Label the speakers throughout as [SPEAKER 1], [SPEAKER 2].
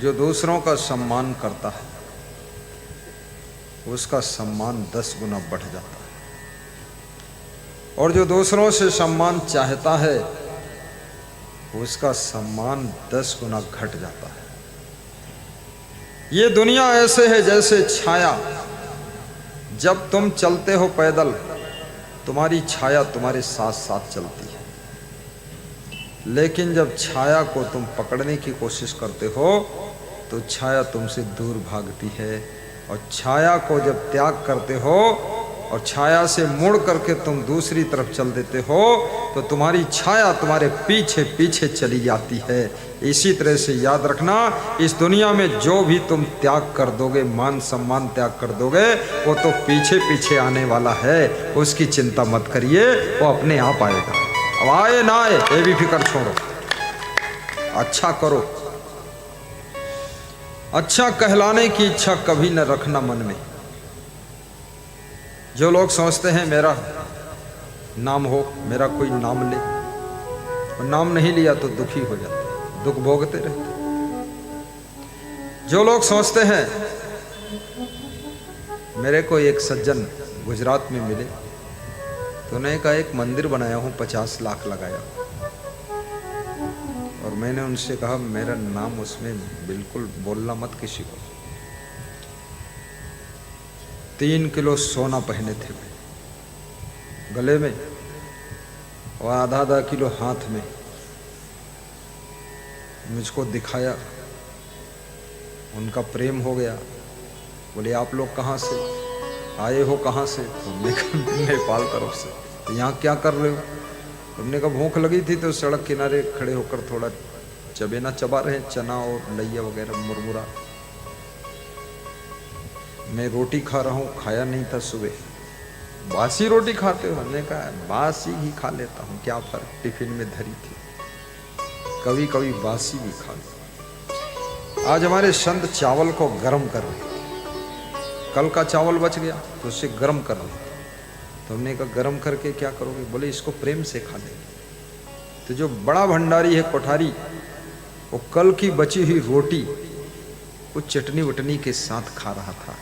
[SPEAKER 1] जो दूसरों का सम्मान करता है उसका सम्मान 10 गुना बढ़ जाता है, और जो दूसरों से सम्मान चाहता है उसका सम्मान 10 गुना घट जाता है। ये दुनिया ऐसे है जैसे छाया। जब तुम चलते हो पैदल, तुम्हारी छाया तुम्हारे साथ साथ चलती है, लेकिन जब छाया को तुम पकड़ने की कोशिश करते हो तो छाया तुमसे दूर भागती है, और छाया को जब त्याग करते हो और छाया से मुड़ करके तुम दूसरी तरफ चल देते हो तो तुम्हारी छाया तुम्हारे पीछे पीछे चली जाती है। इसी तरह से याद रखना, इस दुनिया में जो भी तुम त्याग कर दोगे, मान सम्मान त्याग कर दोगे, वो तो पीछे पीछे आने वाला है, उसकी चिंता मत करिए, वो अपने आप आएगा। अब आए ना आए ये भी फिक्र छोड़ो, अच्छा करो। अच्छा कहलाने की इच्छा कभी न रखना मन में। जो लोग सोचते हैं मेरा नाम हो, मेरा कोई नाम ले, और नाम नहीं लिया तो दुखी हो जाते, दुख भोगते रहते। जो लोग सोचते हैं मेरे को एक सज्जन गुजरात में मिले तो उन्हें कहा एक मंदिर बनाया हूं, 50 लाख लगाया, और मैंने उनसे कहा मेरा नाम उसमें बिल्कुल बोलना मत किसी को। 3 किलो सोना पहने थे गले में, और आधा किलो हाथ में, मुझको दिखाया, उनका प्रेम हो गया। बोले आप लोग कहाँ से आए हो, कहाँ से? हमने कहा नेपाल तरफ से। तो यहाँ क्या कर रहे हो? हमने कहा भूख लगी थी तो सड़क किनारे खड़े होकर थोड़ा चबेना चबा रहे, चना और लैया वगैरह, मुरमुरा। मैं रोटी खा रहा हूँ, खाया नहीं था सुबह। बासी रोटी खाते हो? हमने कहा बासी ही खा लेता हूँ, क्या फर्क, टिफिन में धरी थी, कभी कभी बासी भी खा लेता। आज हमारे संत चावल को गर्म कर रहे, कल का चावल बच गया तो उसे गर्म कर रहे। तो हमने कहा गर्म करके क्या करोगे? बोले इसको प्रेम से खा लेंगे। तो जो बड़ा भंडारी है कोठारी, वो कल की बची हुई रोटी वो चटनी वटनी के साथ खा रहा था,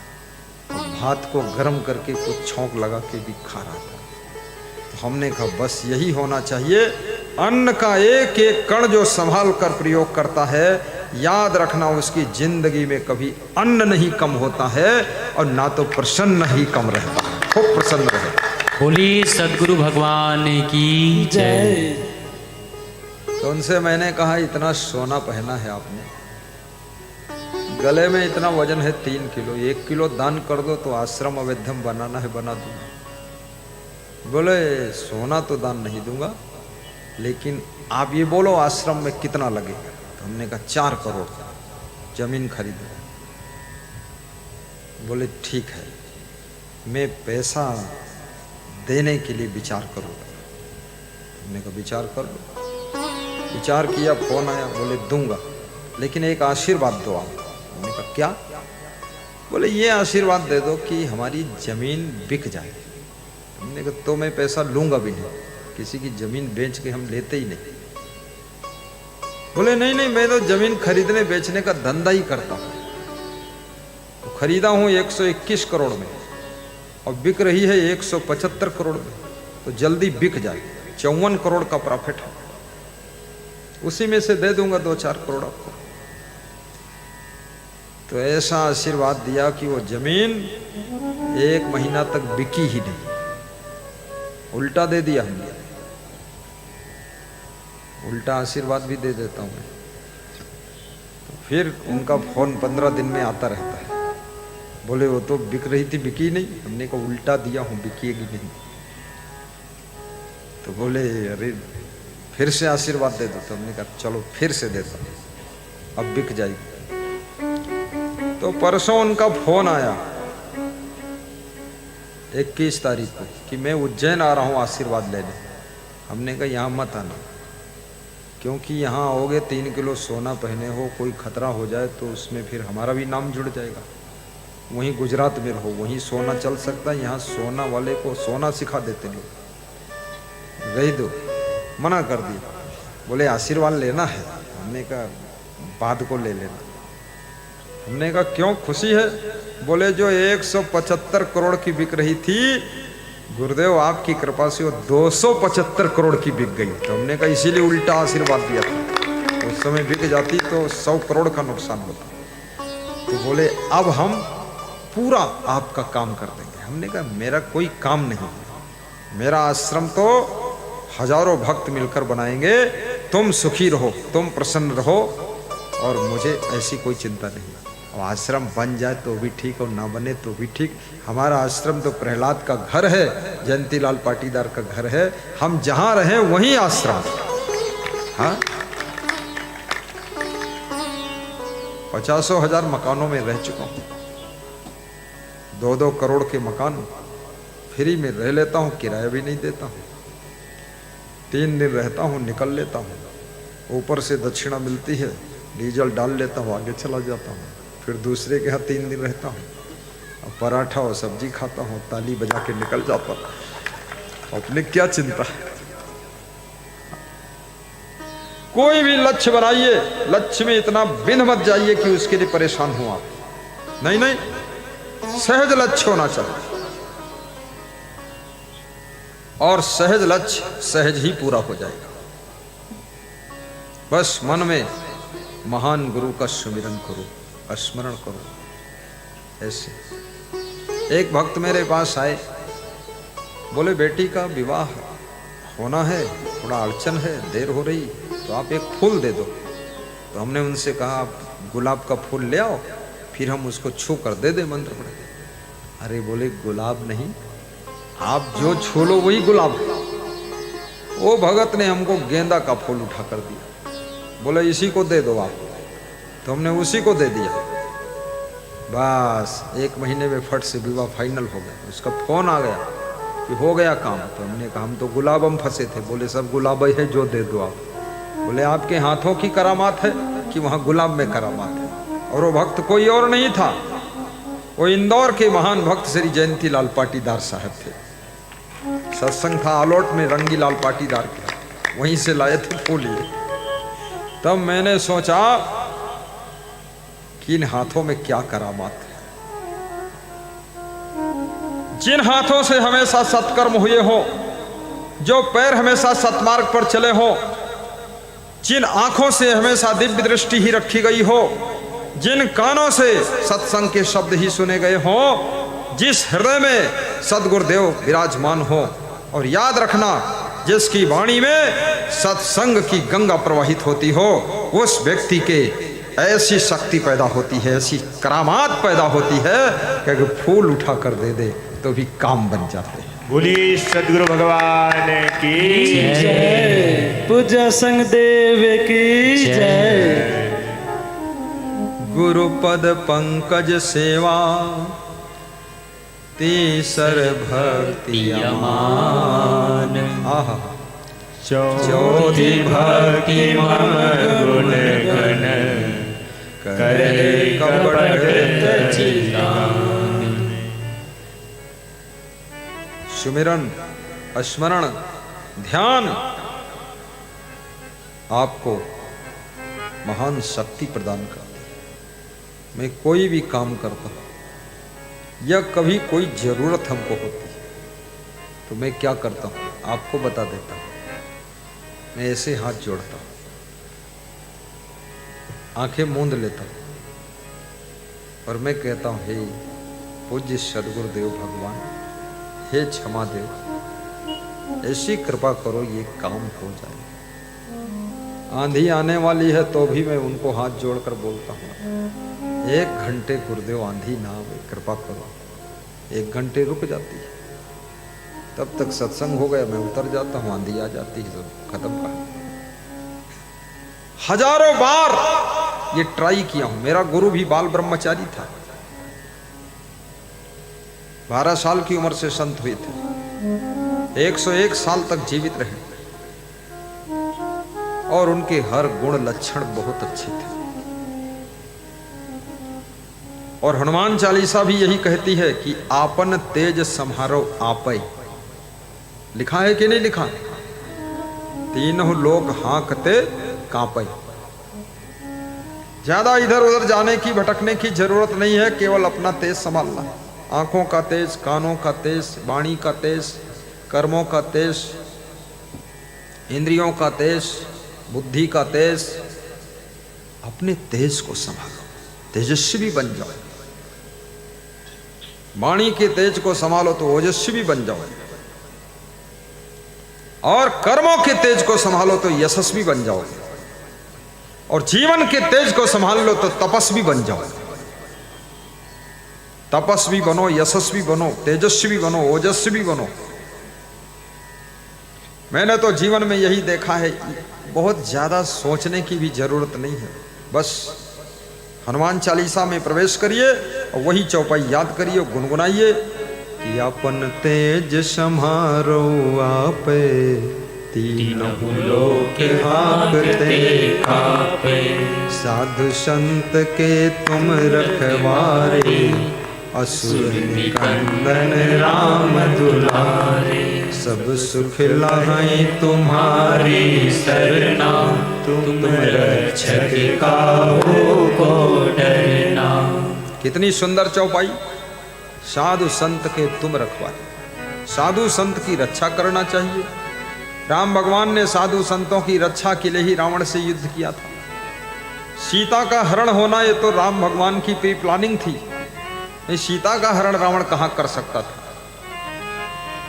[SPEAKER 1] और भात को गर्म करके कुछ छौंक लगा के भी खा रहा था। तो हमने कहा बस यही होना चाहिए। अन्न का एक एक कण जो संभाल कर प्रयोग करता है, याद रखना उसकी जिंदगी में कभी अन्न नहीं कम होता है, और ना तो प्रसन्न ही कम रहता है, खूब प्रसन्न रहे।
[SPEAKER 2] बोली सद्गुरु भगवान की जय।
[SPEAKER 1] तो उनसे मैंने कहा इतना सोना पहना है आपने, गले में इतना वजन है 3 किलो, 1 किलो दान कर दो तो आश्रम अवैधम बनाना है बना दूंगा। बोले सोना तो दान नहीं दूंगा, लेकिन आप ये बोलो आश्रम में कितना लगेगा? तो हमने कहा 4 करोड़ जमीन खरीदो। बोले ठीक है, मैं पैसा देने के लिए विचार करूँगा। हमने कहा विचार कर लो। विचार किया, फोन आया, बोले दूंगा, लेकिन एक आशीर्वाद दो आप। हमने कहा क्या? बोले ये आशीर्वाद दे दो कि हमारी जमीन बिक जाए। हमने कहा तो मैं पैसा लूंगा भी नहीं, किसी की जमीन बेच के हम लेते ही नहीं। बोले नहीं नहीं, मैं तो जमीन खरीदने बेचने का धंधा ही करता हूँ। तो खरीदा हूँ 121 करोड़ में, और बिक रही है 175 करोड़ में, तो जल्दी बिक जाए, 54 करोड़ का प्रॉफिट है, उसी में से दे दूंगा 2-4 करोड़ आपको। तो ऐसा आशीर्वाद दिया कि वो जमीन 1 महीना तक बिकी ही नहीं, उल्टा दे दिया हमने। उल्टा आशीर्वाद भी दे देता हूं मैं। तो फिर उनका फोन 15 दिन में आता रहता है। बोले वो तो बिक रही थी, बिकी नहीं। हमने को उल्टा दिया हूं, बिकेगी नहीं। तो बोले अरे फिर से आशीर्वाद दे दो। तो हमने कहा चलो फिर से देता हूं, अब बिक जाएगी। तो परसों उनका फोन आया 21 तारीख को कि मैं उज्जैन आ रहा हूं आशीर्वाद लेने। हमने कहा यहाँ मत आना, क्योंकि यहाँ आओगे 3 किलो सोना पहने हो, कोई खतरा हो जाए तो उसमें फिर हमारा भी नाम जुड़ जाएगा। वहीं गुजरात में रहो, वहीं सोना चल सकता है, यहाँ सोना वाले को सोना सिखा देते लोग। रही दो, मना कर दिया। बोले आशीर्वाद लेना है। हमने कहा बाद को ले लेना। हमने कहा क्यों खुशी है? बोले जो 175 करोड़ की बिक रही थी, गुरुदेव आपकी कृपा से वो 275 करोड़ की बिक गई। तो हमने कहा इसीलिए उल्टा आशीर्वाद दिया था, उस समय बिक जाती तो 100 करोड़ का नुकसान होता। तो बोले अब हम पूरा आपका काम कर देंगे। हमने कहा मेरा कोई काम नहीं, मेरा आश्रम तो हजारों भक्त मिलकर बनाएंगे, तुम सुखी रहो, तुम प्रसन्न रहो, और मुझे ऐसी कोई चिंता नहीं। और आश्रम बन जाए तो भी ठीक और ना बने तो भी ठीक। हमारा आश्रम तो प्रहलाद का घर है, जयंतीलाल पाटीदार का घर है, हम जहां रहें वहीं आश्रम। हाँ, 50,000 मकानों में रह चुका हूं, 2-2 करोड़ के मकान फ्री में रह लेता हूं, किराया भी नहीं देता हूं। 3 दिन रहता हूं, निकल लेता हूं, ऊपर से दक्षिणा मिलती है, डीजल डाल लेता हूं, आगे चला जाता हूं। फिर दूसरे के यहाँ 3 दिन रहता हूँ, और पराठा और सब्जी खाता हूँ, ताली बजा के निकल जाता हूँ। अपने क्या चिंता है? कोई भी लक्ष्य बनाइए, लक्ष्य में इतना बिंद मत जाइए कि उसके लिए परेशान हो आप। नहीं नहीं, सहज लक्ष्य होना चाहिए, और सहज लक्ष्य सहज ही पूरा हो जाएगा। बस मन में महान गुरु का सुमिरन करो, स्मरण करो। ऐसे एक भक्त मेरे पास आए, बोले बेटी का विवाह होना है, थोड़ा अड़चन है, देर हो रही, तो आप एक फूल दे दो। तो हमने उनसे कहा आप गुलाब का फूल ले आओ, फिर हम उसको छू कर दे दे मंत्र पढ़ के। अरे बोले गुलाब नहीं, आप जो छू लो वही गुलाब। वो भगत ने हमको गेंदा का फूल उठा कर दिया, बोले इसी को दे दो आप। तो हमने उसी को दे दिया। बस 1 महीने में फट से विवाह फाइनल हो गया। उसका फोन आ गया कि हो गया काम। तो हमने कहा हम तो गुलाब हम फंसे थे। बोले सब गुलाब है, जो दे दो आप। बोले आपके हाथों की करामात है कि वहाँ गुलाब में करामात है? और वो भक्त कोई और नहीं था, वो इंदौर के महान भक्त श्री जयंतीलाल पाटीदार साहब थे। सत्संग था आलोट में रंगीलाल पाटीदार के, वहीं से लाए थे फूल ये। तब मैंने सोचा कि इन हाथों में क्या करामात है। जिन हाथों से हमेशा सत्कर्म हुए हो, जो पैर हमेशा सत्मार्ग पर चले हो, जिन आंखों से हमेशा दिव्य दृष्टि ही रखी गई हो, जिन कानों से सत्संग के शब्द ही सुने गए हो, जिस हृदय में सद्गुरुदेव विराजमान हो, और याद रखना जिसकी वाणी में सत्संग की गंगा प्रवाहित होती हो, उस व्यक्ति के ऐसी शक्ति पैदा होती है, ऐसी करामात पैदा होती है कि अगर फूल उठा कर दे दे तो भी काम बन जाते हैं।
[SPEAKER 3] बोलिए सद्गुरु भगवान की
[SPEAKER 4] जय, पूजा संग देव की जय।
[SPEAKER 1] गुरुपद पंकज सेवा तीसर भक्ति अमान। आहा,
[SPEAKER 3] चौथी भक्ति मम गुण गण करे कपट चितान।
[SPEAKER 1] सुमिरन, स्मरण, ध्यान आपको महान शक्ति प्रदान करती है। मैं कोई भी काम करता हूं या कभी कोई जरूरत हमको होती है तो मैं क्या करता हूं आपको बता देता हूं। मैं ऐसे हाथ जोड़ता हूं, आंखें मूंद लेता हूं और मैं कहता हूं हे पूज्य सद्गुरुदेव भगवान, हे क्षमा देव, ऐसी कृपा करो ये काम हो जाए। आंधी आने वाली है तो भी मैं उनको हाथ जोड़कर बोलता हूँ 1 घंटे गुरुदेव आंधी ना आवे, कृपा करो। 1 घंटे रुक जाती है, तब तक सत्संग हो गया, मैं उतर जाता हूँ, आंधी आ जाती है, सब खत्म कर। हजारों बार ये ट्राई किया हूं। मेरा गुरु भी बाल ब्रह्मचारी था, 12 साल की उम्र से संत हुए थे, 101 साल तक जीवित रहे और उनके हर गुण लक्षण बहुत अच्छे थे। और हनुमान चालीसा भी यही कहती है कि आपन तेज सम्हारो आपै। लिखा है कि नहीं लिखा? तीनों लोग हाँकते कांपै। ज्यादा इधर उधर जाने की भटकने की जरूरत नहीं है, केवल अपना तेज संभालना। आंखों का तेज, कानों का तेज, वाणी का तेज, कर्मों का तेज, इंद्रियों का तेज, बुद्धि का तेज, अपने तेज को संभालो, तेजस्वी बन जाओ। वाणी के तेज को संभालो तो ओजस्वी बन जाओ, और कर्मों के तेज को संभालो तो यशस्वी बन जाओ, और जीवन के तेज को संभाल लो तो तपस्वी बन जाओ। तपस्वी बनो, यशस्वी बनो, तेजस्वी बनो, ओजस्वी बनो। मैंने तो जीवन में यही देखा है, बहुत ज्यादा सोचने की भी जरूरत नहीं है। बस हनुमान चालीसा में प्रवेश करिए और वही चौपाई याद करिए, गुनगुनाइए कि अपन तेज समारो आपे, तीनों लोक हाँकते कापे, साधु संत के तुम रखवारे, असुर निकंदन राम दुलारे, सब सुख लाए तुम्हारी सरना, तुम रक्षक काहू को डरना। कितनी सुंदर चौपाई। साधु संत के तुम रखवारे, साधु संत की रक्षा करना चाहिए। राम भगवान ने साधु संतों की रक्षा के लिए ही रावण से युद्ध किया था। सीता का हरण होना ये तो राम भगवान की प्री प्लानिंग थी। सीता का हरण रावण कहां कर सकता था,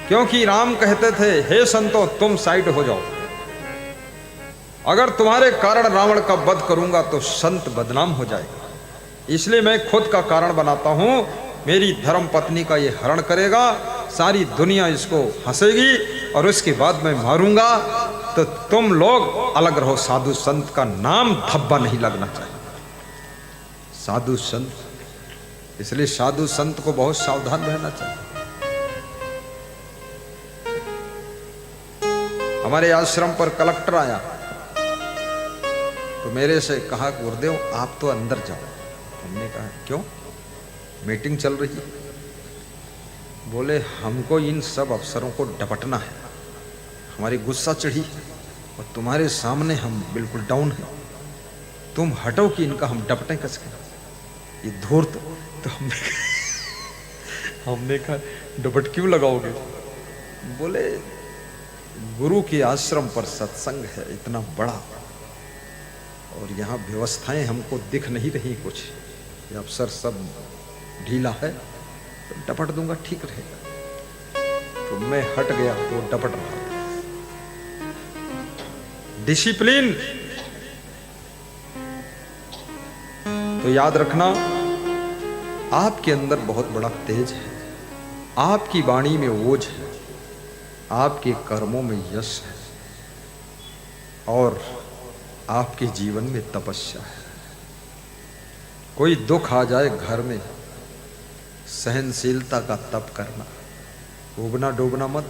[SPEAKER 1] क्योंकि राम कहते थे हे संतो तुम साइड हो जाओ, अगर तुम्हारे कारण रावण का वध करूंगा तो संत बदनाम हो जाएगा, इसलिए मैं खुद का कारण बनाता हूं। मेरी धर्म पत्नी का ये हरण करेगा, सारी दुनिया इसको हंसेगी और उसके बाद मैं मारूंगा, तो तुम लोग अलग रहो। साधु संत का नाम धब्बा नहीं लगना चाहिए। साधु संत, इसलिए साधु संत को बहुत सावधान रहना चाहिए। हमारे आश्रम पर कलेक्टर आया तो मेरे से कहा गुरुदेव आप तो अंदर जाओ। हमने कहा क्यों, मीटिंग चल रही है। बोले हमको इन सब अफसरों को डपटना है, हमारी गुस्सा चढ़ी और तुम्हारे सामने हम बिल्कुल डाउन हैं, तुम हटो कि इनका हम डपटें कसके, ये धूर्त। तो हमने कहा डपट क्यों लगाओगे। बोले गुरु के आश्रम पर सत्संग है इतना बड़ा और यहाँ व्यवस्थाएं हमको दिख नहीं रही, कुछ ये अफसर सब ढीला है, तो डपट दूंगा ठीक रहेगा। तो मैं हट गया तो डपट रहा। डिसिप्लिन तो याद रखना, आपके अंदर बहुत बड़ा तेज है, आपकी वाणी में ओज है, आपके कर्मों में यश है और आपके जीवन में तपस्या है। कोई दुख आ जाए घर में, सहनशीलता का तप करना, उबना डूबना मत,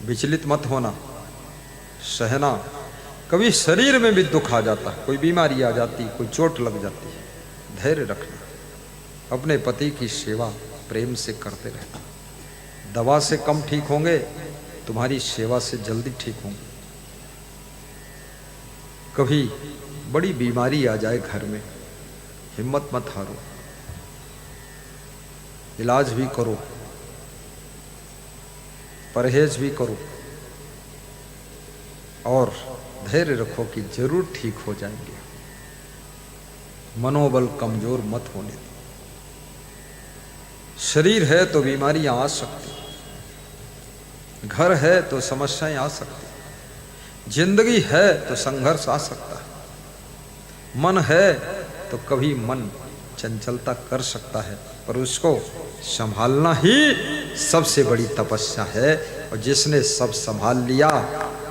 [SPEAKER 1] विचलित मत होना, सहना। कभी शरीर में भी दुख आ जाता, कोई बीमारी आ जाती, कोई चोट लग जाती है, धैर्य रखना। अपने पति की सेवा प्रेम से करते रहना। दवा से कम ठीक होंगे, तुम्हारी सेवा से जल्दी ठीक होंगे। कभी बड़ी बीमारी आ जाए घर में, हिम्मत मत हारो, इलाज भी करो, परहेज भी करो और धैर्य रखो कि जरूर ठीक हो जाएंगे। मनोबल कमजोर मत होने दो। शरीर है तो बीमारियां आ सकती, घर है तो समस्याएं आ सकती, जिंदगी है तो संघर्ष आ सकता है, मन है तो कभी मन चंचलता कर सकता है, पर उसको संभालना ही सबसे बड़ी तपस्या है। और जिसने सब संभाल लिया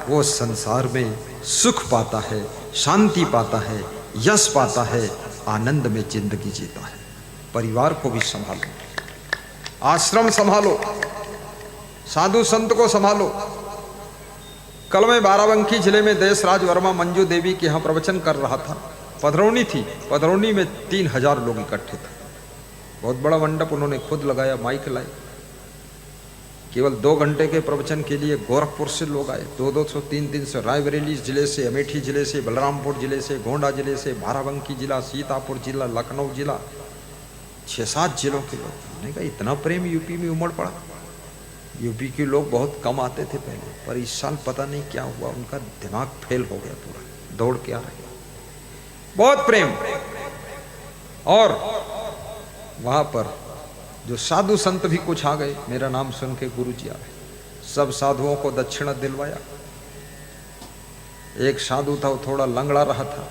[SPEAKER 1] वो संसार में सुख पाता है, शांति पाता है, यश पाता है, आनंद में जिंदगी जीता है। परिवार को भी संभालो, आश्रम संभालो, साधु संत को संभालो। कल मैं बाराबंकी जिले में देशराज वर्मा मंजू देवी के यहाँ प्रवचन कर रहा था। पधरौनी थी, पधरौनी में 3000 लोग इकट्ठे थे। बहुत बड़ा मंडप उन्होंने खुद लगाया, माइक लाए। केवल 2 घंटे के प्रवचन के लिए गोरखपुर से लोग आए, 200 300 रायबरेली जिले से, अमेठी जिले से, बलरामपुर जिले से, गोंडा जिले से, बाराबंकी जिला, सीतापुर जिला, लखनऊ जिला, 6-7 जिलों के लोग। हमने कहा इतना प्रेम यूपी में उमड़ पड़ा। यूपी के लोग बहुत कम आते थे पहले, पर इस साल पता नहीं क्या हुआ, उनका दिमाग फेल हो गया पूरा, दौड़ के आ रहे, बहुत प्रेम। और वहां पर जो साधु संत भी कुछ आ गए, मेरा नाम सुन के गुरु जी आ गए, सब साधुओं को दक्षिणा दिलवाया। एक साधु था, वो थोड़ा लंगड़ा रहा था,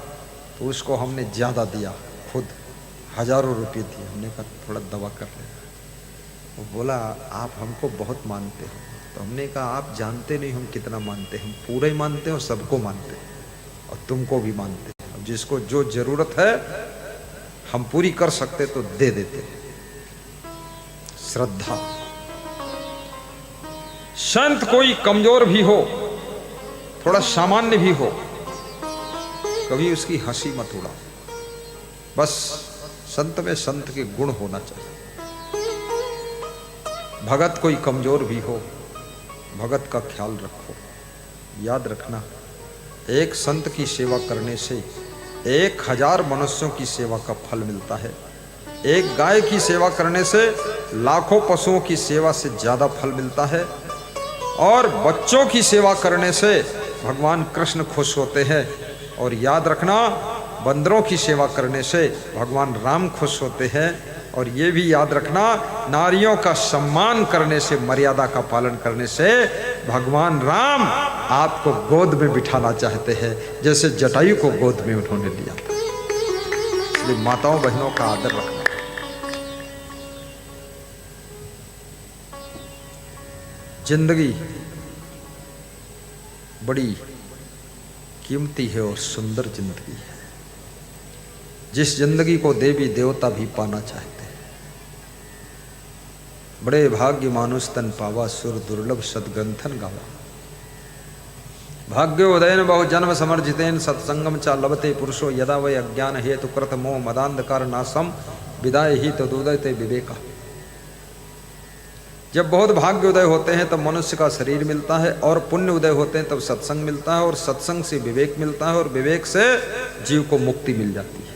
[SPEAKER 1] तो उसको हमने ज्यादा दिया, खुद हजारों रुपये दिए। हमने कहा थोड़ा दवा कर लेना। वो बोला आप हमको बहुत मानते हो। तो हमने कहा आप जानते नहीं हम कितना मानते हैं, हम पूरा ही मानते हैं और सबको मानते हैं और तुमको भी मानते हैं। और जिसको जो जरूरत है हम पूरी कर सकते तो दे देते हैं। श्रद्धा। संत कोई कमजोर भी हो, थोड़ा सामान्य भी हो, कभी उसकी हंसी मत उड़ाओ, बस संत में संत के गुण होना चाहिए। भगत कोई कमजोर भी हो, भगत का ख्याल रखो। याद रखना, एक संत की सेवा करने से 1000 मनुष्यों की सेवा का फल मिलता है। एक गाय की सेवा करने से लाखों पशुओं की सेवा से ज्यादा फल मिलता है। और बच्चों की सेवा करने से भगवान कृष्ण खुश होते हैं। और याद रखना, बंदरों की सेवा करने से भगवान राम खुश होते हैं। और ये भी याद रखना, नारियों का सम्मान करने से, मर्यादा का पालन करने से भगवान राम आपको गोद में बिठाना चाहते हैं, जैसे जटायु को गोद में उन्होंने लिया था। इसलिए माताओं बहनों का आदर रखना। जिंदगी बड़ी कीमती है और सुंदर जिंदगी है, जिस जिंदगी को देवी देवता भी पाना चाहते हैं। बड़े भाग्य मानुष तन पावा, सुर दुर्लभ सदग्रंथन गावा। भाग्योदयन बहु जन्म समर्जितेन सत्संगम चा लभते पुरुषो यदा वै अज्ञान हेतु कृत मोह मदांधकार नासम विदाय ही तदुदयते विवेका। जब बहुत भाग्य उदय होते हैं तब मनुष्य का शरीर मिलता है, और पुण्य उदय होते हैं तब सत्संग मिलता है, और सत्संग से विवेक मिलता है, और विवेक से जीव को मुक्ति मिल जाती है।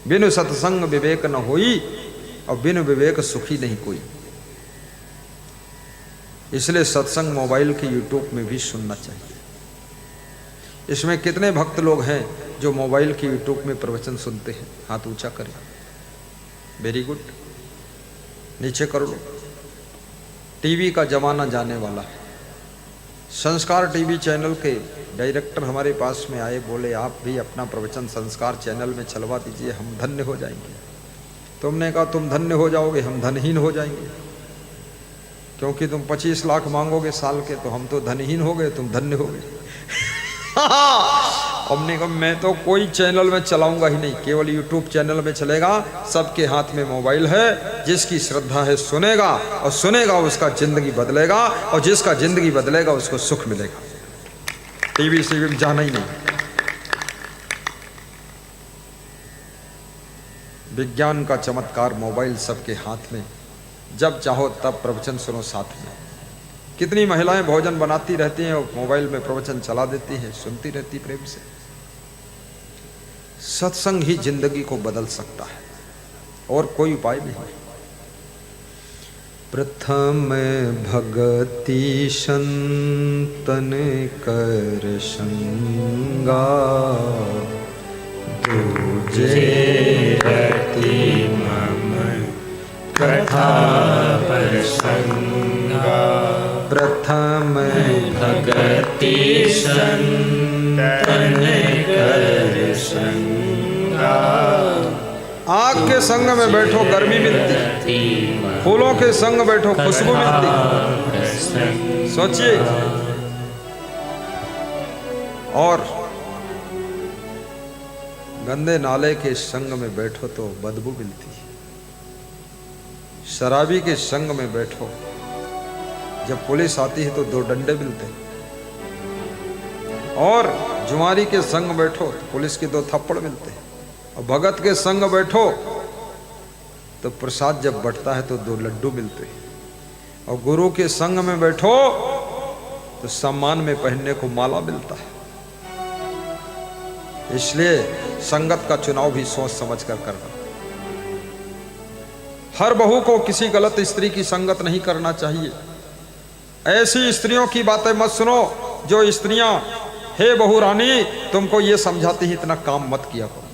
[SPEAKER 1] बिनु सत्संग विवेक न होई, और बिनु विवेक सुखी नहीं कोई। इसलिए सत्संग मोबाइल के यूट्यूब में भी सुनना चाहिए। इसमें कितने भक्त लोग हैं जो मोबाइल के यूट्यूब में प्रवचन सुनते हैं? हाथ ऊंचा करें। वेरी गुड, नीचे कर लो। टीवी का जमाना जाने वाला है। संस्कार टीवी चैनल के डायरेक्टर हमारे पास में आए, बोले आप भी अपना प्रवचन संस्कार चैनल में चलवा दीजिए, हम धन्य हो जाएंगे। तुमने कहा तुम धन्य हो जाओगे, हम धनहीन हो जाएंगे, क्योंकि तुम 25 लाख मांगोगे साल के, तो हम तो धनहीन हो गए, तुम धन्य हो गए। हमने कहा मैं तो कोई चैनल में चलाऊंगा ही नहीं, केवल यूट्यूब चैनल में चलेगा। सबके हाथ में मोबाइल है, जिसकी श्रद्धा है सुनेगा, और सुनेगा उसका जिंदगी बदलेगा, और जिसका जिंदगी बदलेगा उसको सुख मिलेगा। टीवी से भी जाना ही नहीं। विज्ञान का चमत्कार, मोबाइल सबके हाथ में, जब चाहो तब प्रवचन सुनो साथ में। कितनी महिलाएं भोजन बनाती रहती हैं और मोबाइल में प्रवचन चला देती हैं, सुनती रहती प्रेम से। सत्संग ही जिंदगी को बदल सकता है, और कोई उपाय नहीं। प्रथम भगति संतन कर संगा, दूजे रति मम कथा प्रसंगा। प्रथम भगति संतन कर संगा। आग के संग में बैठो गर्मी मिलती, फूलों के संग बैठो खुशबू मिलती। सोचिए। और गंदे नाले के संग में बैठो तो बदबू मिलती है। शराबी के संग में बैठो, जब पुलिस आती है तो 2 डंडे मिलते हैं। और जुआरी के संग बैठो तो पुलिस के 2 थप्पड़ मिलते हैं। और भगत के संग बैठो तो प्रसाद जब बंटता है तो 2 लड्डू मिलते हैं। और गुरु के संग में बैठो तो सम्मान में पहनने को माला मिलता है। इसलिए संगत का चुनाव भी सोच समझ कर करना। हर बहू को किसी गलत स्त्री की संगत नहीं करना चाहिए। ऐसी स्त्रियों की बातें मत सुनो जो स्त्रियां हे बहू रानी तुमको ये समझाती हैं इतना काम मत किया करो।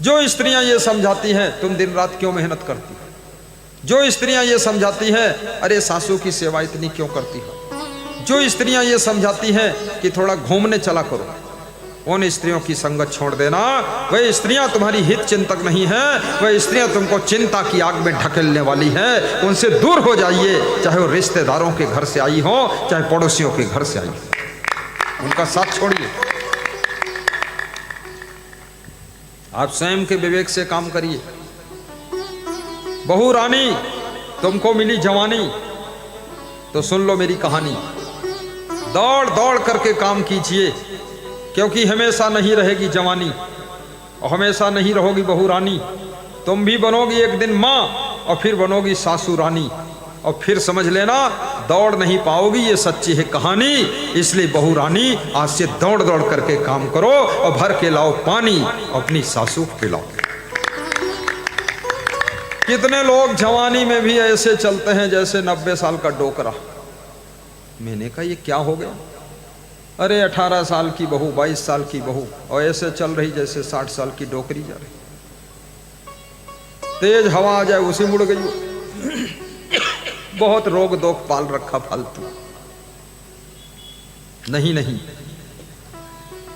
[SPEAKER 1] जो स्त्रियां ये समझाती हैं तुम दिन रात क्यों मेहनत करती हो। जो स्त्रियां ये समझाती हैं अरे सासू की सेवा इतनी क्यों करती हो। जो स्त्रियां ये समझाती हैं कि थोड़ा घूमने चला करो, उन स्त्रियों की संगत छोड़ देना। वह स्त्रियां तुम्हारी हित चिंतक नहीं है, वह स्त्रियां तुमको चिंता की आग में ढकेलने वाली है। उनसे दूर हो जाइए, चाहे वो रिश्तेदारों के घर से आई हो चाहे पड़ोसियों के घर से आई हो, उनका साथ छोड़िए। आप स्वयं के विवेक से काम करिए। बहू रानी तुमको मिली जवानी तो सुन लो मेरी कहानी। दौड़ दौड़ करके काम कीजिए, क्योंकि हमेशा नहीं रहेगी जवानी और हमेशा नहीं रहोगी बहू रानी। तुम भी बनोगी एक दिन माँ और फिर बनोगी सासू रानी, और फिर समझ लेना दौड़ नहीं पाओगी, ये सच्ची है कहानी। इसलिए बहू रानी आज से दौड़ दौड़ करके काम करो और भर के लाओ पानी, अपनी सासू को पिलाओ। कितने लोग जवानी में भी ऐसे चलते हैं जैसे 90 साल का डोकरा। मैंने कहा ये क्या हो गया। अरे 18 साल की बहू 22 साल की बहू और ऐसे चल रही जैसे 60 साल की डोकरी जा रही। तेज हवा आ जाए उसी मुड़ गई। बहुत रोग दोग पाल रखा फालतू। नहीं नहीं,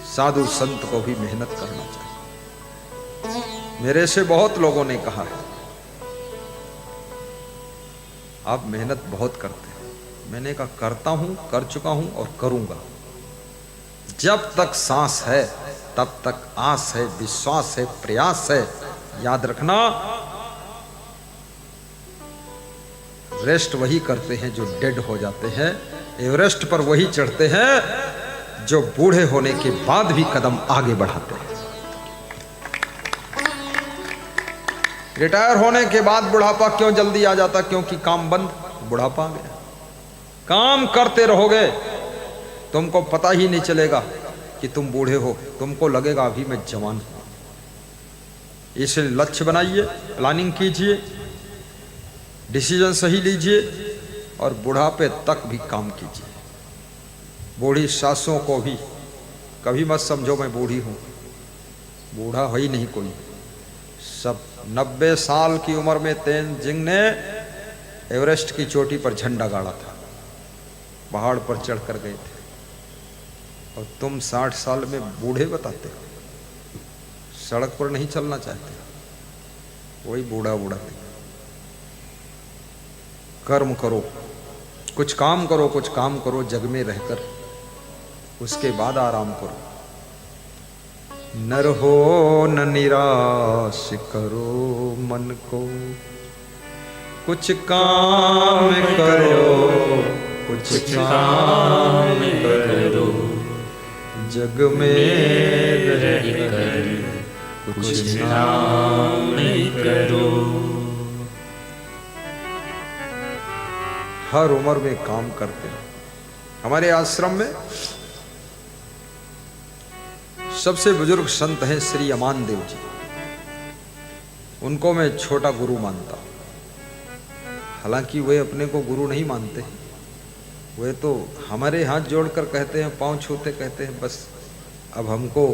[SPEAKER 1] साधु संत को भी मेहनत करना चाहिए। मेरे से बहुत लोगों ने कहा है आप मेहनत बहुत करते हैं। मैंने कहा करता हूं, कर चुका हूं और करूंगा। जब तक सांस है तब तक आस है, विश्वास है, प्रयास है। याद रखना रेस्ट वही करते हैं जो डेड हो जाते हैं, एवरेस्ट पर वही चढ़ते हैं जो बूढ़े होने के बाद भी कदम आगे बढ़ाते हैं। रिटायर होने के बाद बुढ़ापा क्यों जल्दी आ जाता? क्योंकि काम बंद, बुढ़ापा आ गया। काम करते रहोगे तुमको पता ही नहीं चलेगा कि तुम बूढ़े हो, तुमको लगेगा अभी मैं जवान हूं। इसलिए लक्ष्य बनाइए, प्लानिंग कीजिए, डिसीजन सही लीजिए और बुढ़ापे तक भी काम कीजिए। बूढ़ी सासों को भी कभी मत समझो मैं बूढ़ी हूं, बूढ़ा हो ही नहीं कोई। सब 90 साल की उम्र में तेनजिंग ने एवरेस्ट की चोटी पर झंडा गाड़ा था, पहाड़ पर चढ़कर गए थे। और तुम 60 साल में बूढ़े बताते हो, सड़क पर नहीं चलना चाहते, वही बूढ़ा बूढ़ा। कर्म करो, कुछ काम करो, कुछ काम करो जग में रहकर, उसके बाद आराम करो। नर हो न निराश करो मन को, कुछ काम करो, कुछ काम करो, जग में रहकर कुछ काम करो। हर उम्र में काम करते हैं। हमारे आश्रम में सबसे बुजुर्ग संत हैं श्री अमान देव जी। उनको मैं छोटा गुरु मानता हूं। हालांकि वे अपने को गुरु नहीं मानते, वे तो हमारे हाथ जोड़कर कहते हैं, पांव छूते कहते हैं बस अब हमको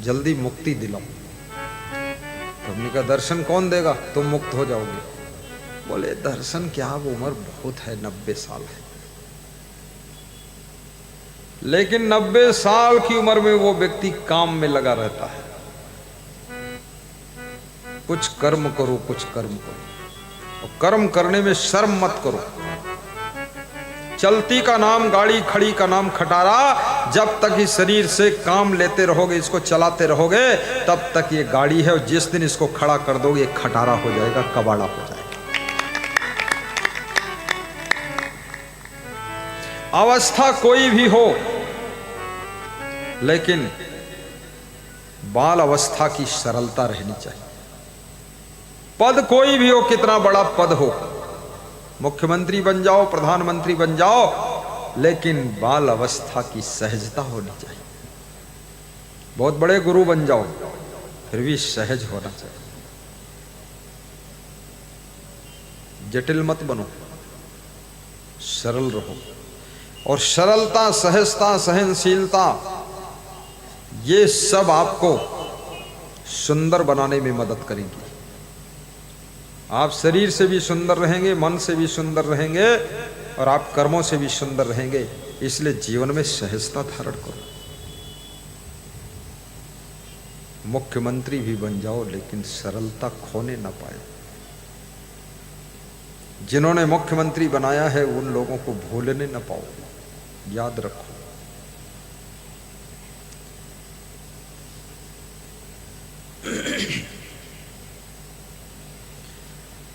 [SPEAKER 1] जल्दी मुक्ति दिलाओ। तो हमने कहा दर्शन कौन देगा, तुम मुक्त हो जाओगे। बोले दर्शन क्या, वो उम्र बहुत है, 90 साल है। लेकिन 90 साल की उम्र में वो व्यक्ति काम में लगा रहता है। कुछ कर्म करो, कुछ कर्म करो, और कर्म करने में शर्म मत करो। चलती का नाम गाड़ी, खड़ी का नाम खटारा। जब तक इस शरीर से काम लेते रहोगे, इसको चलाते रहोगे, तब तक ये गाड़ी है, और जिस दिन इसको खड़ा कर दोगे ये खटारा हो जाएगा, कबाड़ा हो जाएगा। अवस्था कोई भी हो, लेकिन बाल अवस्था की सरलता रहनी चाहिए। पद कोई भी हो, कितना बड़ा पद हो, मुख्यमंत्री बन जाओ, प्रधानमंत्री बन जाओ, लेकिन बाल अवस्था की सहजता होनी चाहिए। बहुत बड़े गुरु बन जाओ, फिर भी सहज होना चाहिए। जटिल मत बनो, सरल रहो। और सरलता, सहजता, सहनशीलता, ये सब आपको सुंदर बनाने में मदद करेंगी। आप शरीर से भी सुंदर रहेंगे, मन से भी सुंदर रहेंगे, और आप कर्मों से भी सुंदर रहेंगे। इसलिए जीवन में सहजता धारण करो। मुख्यमंत्री भी बन जाओ, लेकिन सरलता खोने ना पाए। जिन्होंने मुख्यमंत्री बनाया है उन लोगों को भूलने न पाओ, याद रखो।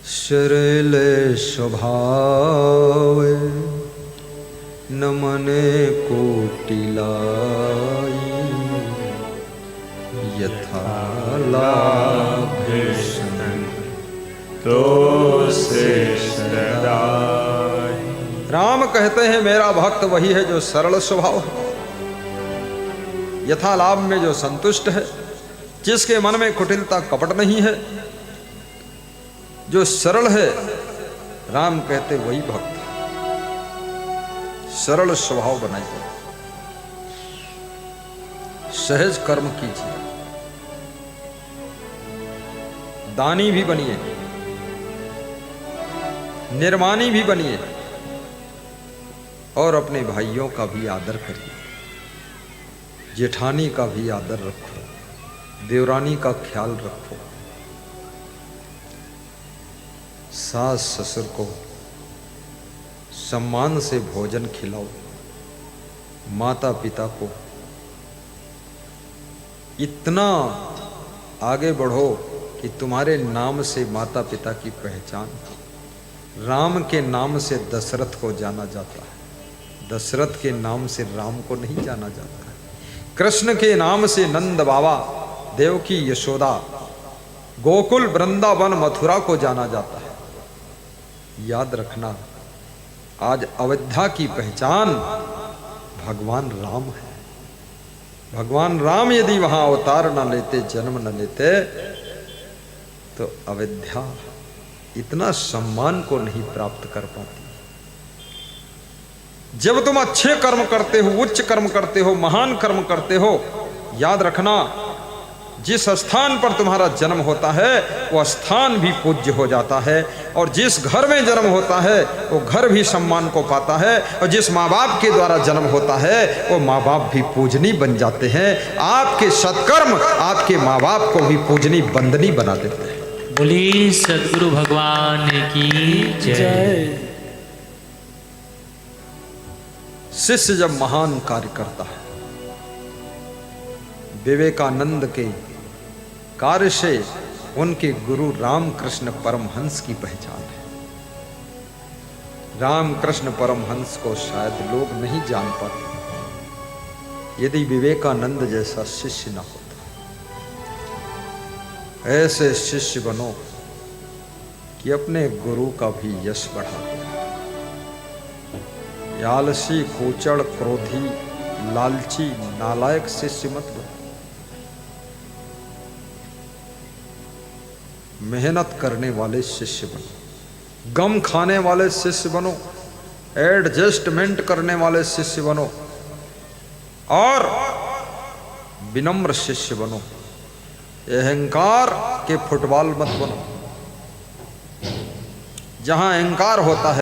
[SPEAKER 1] सरल स्वभाव न मने कोटि लाई, यथा लाभ
[SPEAKER 3] तो श्रेष्ठ दाई।
[SPEAKER 1] राम कहते हैं मेरा भक्त वही है जो सरल स्वभाव है, यथा लाभ में जो संतुष्ट है, जिसके मन में कुटिलता कपट नहीं है, जो सरल है। राम कहते वही भक्त है। सरल स्वभाव बनाइए, सहज कर्म कीजिए, दानी भी बनिए, निर्माणी भी बनिए, और अपने भाइयों का भी आदर करिए। जेठानी का भी आदर रखो, देवरानी का ख्याल रखो, सास ससुर को सम्मान से भोजन खिलाओ, माता पिता को इतना आगे बढ़ो कि तुम्हारे नाम से माता पिता की पहचान। राम के नाम से दशरथ को जाना जाता है, दशरथ के नाम से राम को नहीं जाना जाता है। कृष्ण के नाम से नंद बाबा, देवकी यशोदा, गोकुल वृंदावन मथुरा को जाना जाता है। याद रखना, आज अयोध्या की पहचान भगवान राम है। भगवान राम यदि वहां अवतार न लेते, जन्म न लेते, तो अयोध्या इतना सम्मान को नहीं प्राप्त कर पाती। जब तुम अच्छे कर्म करते हो, उच्च कर्म करते हो, महान कर्म करते हो, याद रखना जिस स्थान पर तुम्हारा जन्म होता है वो स्थान भी पूज्य हो जाता है, और जिस घर में जन्म होता है वो घर भी सम्मान को पाता है, और जिस माँ बाप के द्वारा जन्म होता है वो माँ बाप भी पूजनीय बन जाते हैं। आपके सत्कर्म आपके माँ बाप को भी पूजनीय बंदनी बना देते हैं।
[SPEAKER 2] बोली सद्गुरु भगवान की जय।
[SPEAKER 1] शिष्य जब महान कार्य करता है, विवेकानंद के कार्य से उनके गुरु रामकृष्ण परमहंस की पहचान है। रामकृष्ण परमहंस को शायद लोग नहीं जान पाते यदि विवेकानंद जैसा शिष्य न होता। ऐसे शिष्य बनो कि अपने गुरु का भी यश बढ़ा दो। आलसी, कोचड़, क्रोधी, लालची, नालायक शिष्य मत बनो। मेहनत करने वाले शिष्य बनो, गम खाने वाले शिष्य बनो, एडजस्टमेंट करने वाले शिष्य बनो, और विनम्र शिष्य बनो। अहंकार के फुटबॉल मत बनो। जहां अहंकार होता है